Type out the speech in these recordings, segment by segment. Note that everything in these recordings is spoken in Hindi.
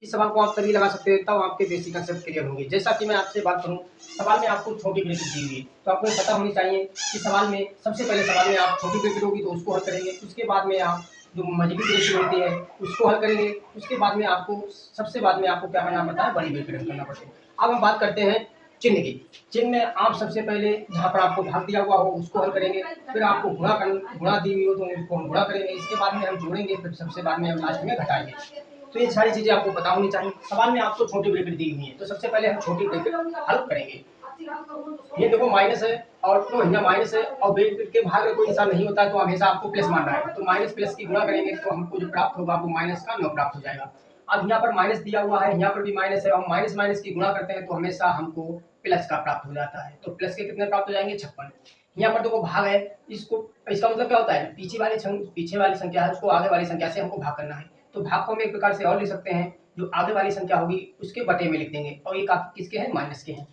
इस सवाल को आप तभी लगा सकते हैं तब आपके बेसिक कंसेप्ट क्लियर होंगे। जैसा कि मैं आपसे बात करूँ, सवाल में आपको छोटी ब्रैकेट दी हुई है, तो आपको पता होनी चाहिए कि सवाल में सबसे पहले सवाल में आप छोटी ब्रैकेट होगी तो उसको हल करेंगे, उसके बाद में आप जो मल्टीपल ब्रैकेट होती है उसको हल करेंगे, उसके बाद में आपको सबसे बाद में आपको क्या करना पड़ता है, बड़ी ब्रैकेट करना पड़ता है। अब हम बात करते हैं चिन्ह की। चिन्ह में आप सबसे पहले जहाँ पर आपको भाग दिया हुआ हो उसको हल करेंगे, फिर आपको गुणा दी हुई हो तो उसको हम गुणा करेंगे, इसके बाद में हम जोड़ेंगे, फिर सबसे बाद में हम लास्ट में घटाएंगे। तो ये सारी चीजें आपको पता होनी चाहिए। सवाल में आपको छोटी ब्रैकेट दी हुई है तो सबसे पहले हम छोटी ब्रैकेट हल करेंगे। ये देखो माइनस है और तो यहाँ माइनस है और ब्रैकेट के भाग में कोई हिसाब नहीं होता है, तो हमेशा आपको प्लस मानना है। तो माइनस प्लस की गुणा करेंगे तो हमको जो प्राप्त होगा वो माइनस का 9 प्राप्त हो जाएगा। अब यहाँ पर माइनस दिया हुआ है, यहाँ पर भी माइनस है और माइनस माइनस की गुणा करते हैं तो हमेशा हमको प्लस का प्राप्त हो जाता है। तो प्लस के कितने प्राप्त हो जाएंगे, 56। यहाँ पर देखो भाग है, इसको इसका मतलब क्या होता है, पीछे वाली संख्या है उसको आगे वाली संख्या से हमको भाग करना है। तो भाग को हम एक प्रकार से और लिख सकते हैं, जो आगे वाली संख्या होगी उसके बटे में लिख देंगे, और ये किसके हैं, माइनस के हैं।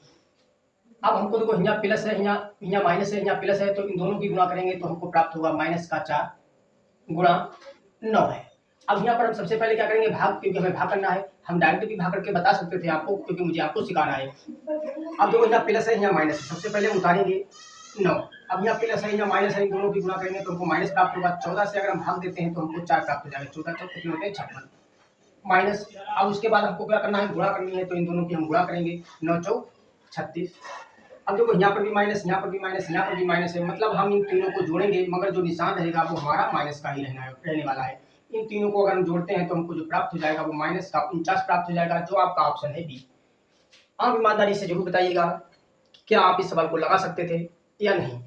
अब हमको देखो यहाँ प्लस है, यहाँ माइनस है, यहाँ प्लस है, तो इन दोनों की गुणा करेंगे तो हमको प्राप्त होगा माइनस का 4 गुणा 9 है। अब यहाँ पर हम सबसे पहले क्या करेंगे, भाग, क्योंकि हमें भाग करना है। हम डायरेक्ट भी भाग करके बता सकते थे आपको, क्योंकि मुझे आपको सिखाना है। अब देखो यहाँ प्लस है, यहाँ माइनस है, सबसे पहले उतारेंगे 9। अब यहाँ प्लस है, यहाँ माइनस है, इन दोनों की गुणा करेंगे तो हमको माइनस प्राप्त होगा। 14 से अगर हम भाग देते हैं तो हमको 4 प्राप्त हो जाएगा। 14 चौक कितने होते हैं, 56 माइनस। अब उसके बाद हमको क्या करना है, गुणा करनी है, तो इन दोनों की हम गुणा करेंगे, 9 चौक 36। अब देखो यहाँ पर भी माइनस, यहाँ पर भी माइनस, यहाँ पर भी माइनस है, मतलब हम इन तीनों को जोड़ेंगे मगर जो निशान रहेगा वो हमारा माइनस का ही रहने वाला है। इन तीनों को अगर हम जोड़ते हैं तो हमको जो प्राप्त हो जाएगा वो माइनस का 49 प्राप्त हो जाएगा, जो आपका ऑप्शन है बी। आप ईमानदारी से जरूर बताइएगा क्या आप इस सवाल को लगा सकते थे या नहीं।